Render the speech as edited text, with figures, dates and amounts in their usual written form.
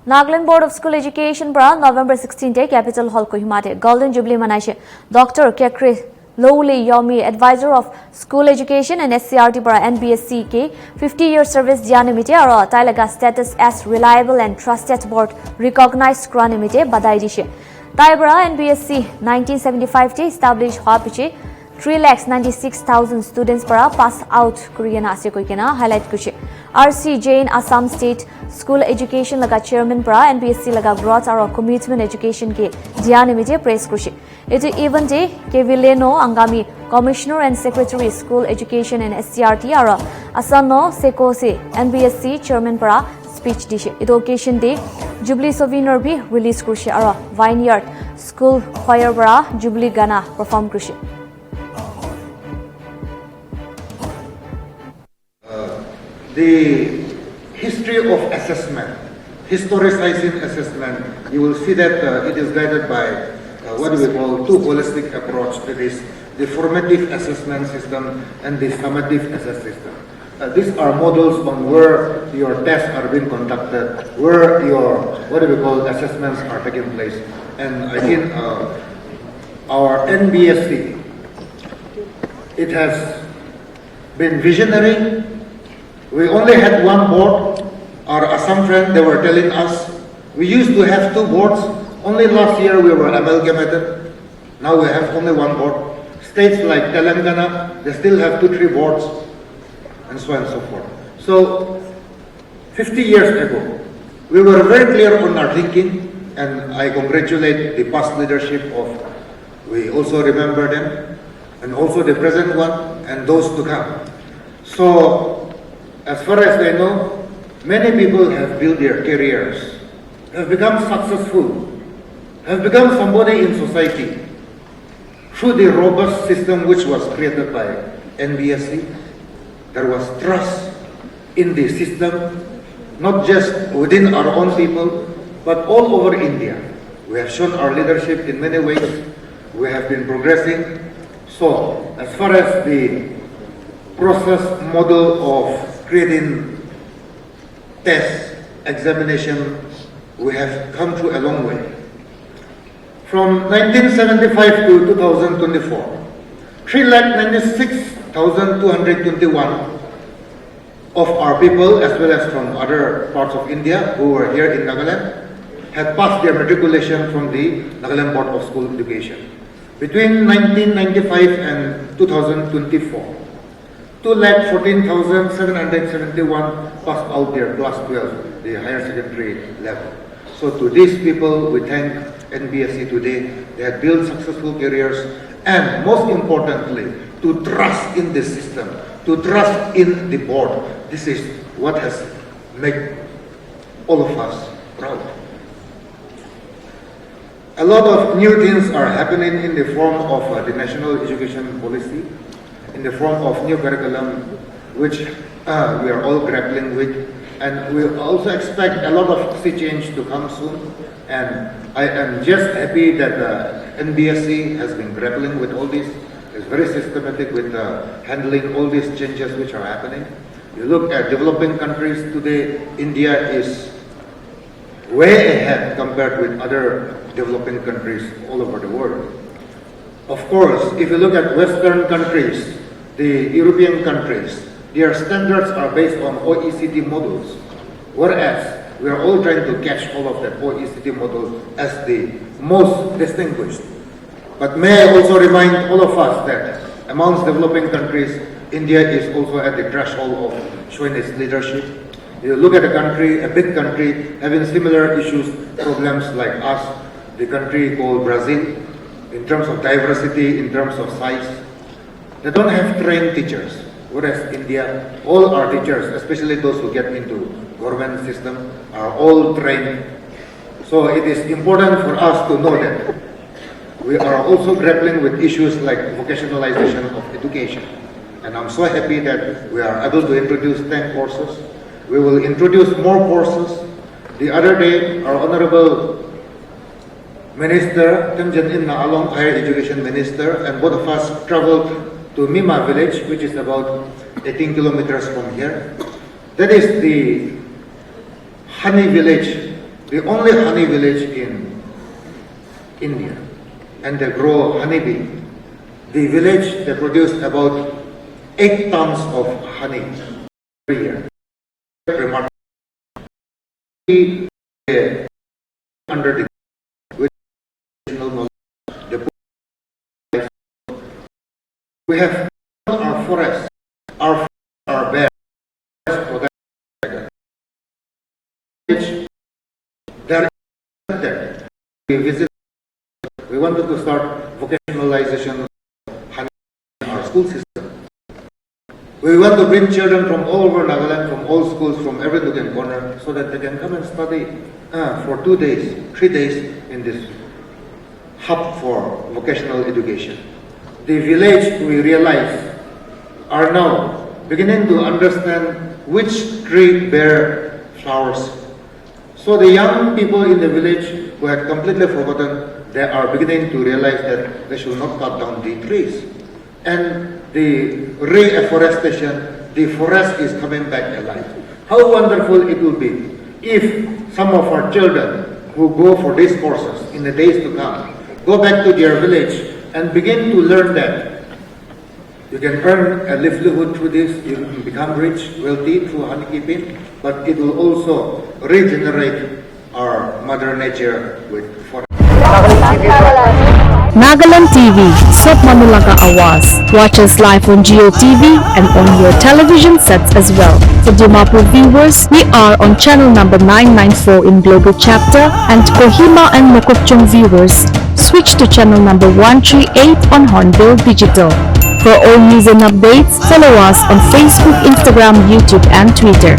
Nagaland Board of School Education para November 16 te Capital Hall Kohima te Golden Jubilee manaishe. Dr. Kekhrielhoulie Yhome, advisor of School Education and SCERT para Nbse ke 50-year service dianimite aro tailaga status as reliable and trusted board recognized kranimite badai dishe. Taibara Nbse 1975 te established hua piche 3,96,000 students para pass out Korean ase koikena highlight kuche. RC Jain Assam State School Education laga chairman para Nbse laga growth aro commitment education ke dianimite praise kuche. Ito event day Kekhrielhoulie Angami Commissioner and Secretary School Education and SCERT aro Asano Sekhose Nbse chairman para speech dishe. Ito occasion day Jubilee Souvenir bhi release kuche aro Vineyard School Choir para Jubilee Gana perform kuche. The history of assessment, historicizing assessment, you will see that it is guided by what we call two holistic approach. That is the formative assessment system and the summative assessment system. These are models on where your tests are being conducted, where your what we call assessments are taking place. And I think our Nbse, it has been visionary. We only had one board. Our Assam friend, they were telling us, we used to have two boards. Only last year we were amalgamated. Now we have only one board. States like Telangana, they still have 2-3 boards, and so on and so forth. So, 50 years ago, we were very clear on our thinking, and I congratulate the past leadership of, we also remember them, and also the present one, and those to come. So, as far as I know, many people have built their careers, have become successful, have become somebody in society through the robust system which was created by Nbse. There was trust in the system, not just within our own people, but all over India. We have shown our leadership in many ways. We have been progressing. So, as far as the process model of creating test examination, we have come through a long way. From 1975 to 2024, 3,96,221 of our people, as well as from other parts of India who were here in Nagaland, had passed their matriculation from the Nagaland Board of School Education. Between 1995 and 2024, 2,14,771 passed out their class 12, the higher secondary level. So to these people, we thank Nbse today. They have built successful careers, and most importantly, to trust in the system, to trust in the board. This is what has made all of us proud. A lot of new things are happening in the form of the national education policy, in the form of new curriculum, which we are all grappling with, and we also expect a lot of sea change to come soon. And I am just happy that Nbse has been grappling with all this. It's very systematic with handling all these changes which are happening. You look at developing countries today, India is way ahead compared with other developing countries all over the world. Of course, if you look at Western countries, the European countries, their standards are based on OECD models, whereas we are all trying to catch all of that OECD model as the most distinguished. But may I also remind all of us that amongst developing countries, India is also at the threshold of showing its leadership. You look at a country, a big country, having similar issues, problems like us, the country called Brazil, in terms of diversity, in terms of size. They don't have trained teachers, whereas India, all our teachers, especially those who get into government system, are all trained. So it is important for us to know that we are also grappling with issues like vocationalization of education. And I'm so happy that we are able to introduce 10 courses. We will introduce more courses. The other day, our Honorable Minister, Jain Naalong, Higher Education Minister, and both of us traveled to Mima village, which is about 18 kilometers from here. That is the honey village the only honey village in India, and they grow honeybee. The village, they produce about 8 tons of honey every year. Remarkable. Under the with knowledge, we have our forests, our bare. There, we visit. We wanted to start vocationalization of honey in our school system. We want to bring children from all over Nagaland, from all schools, from every nook and corner, so that they can come and study for 2 days, 3 days in this hub for vocational education. The village, we realize, are now beginning to understand which tree bear flowers. So the young people in the village who had completely forgotten, they are beginning to realize that they should not cut down the trees. And the reforestation, the forest is coming back alive. How wonderful it will be if some of our children who go for these courses in the days to come, go back to their village and begin to learn that you can earn a livelihood through this, you can become rich, wealthy through honeykeeping, but it will also regenerate our mother nature with forest. Nagaland TV, Sub Manulaga Awas. Watch us live on Geo TV and on your television sets as well. For Dimapur viewers, we are on channel number 994 in Global Chapter, and Kohima and Mokokchung viewers, switch to channel number 138 on Hornbill Digital. For all news and updates, follow us on Facebook, Instagram, YouTube and Twitter.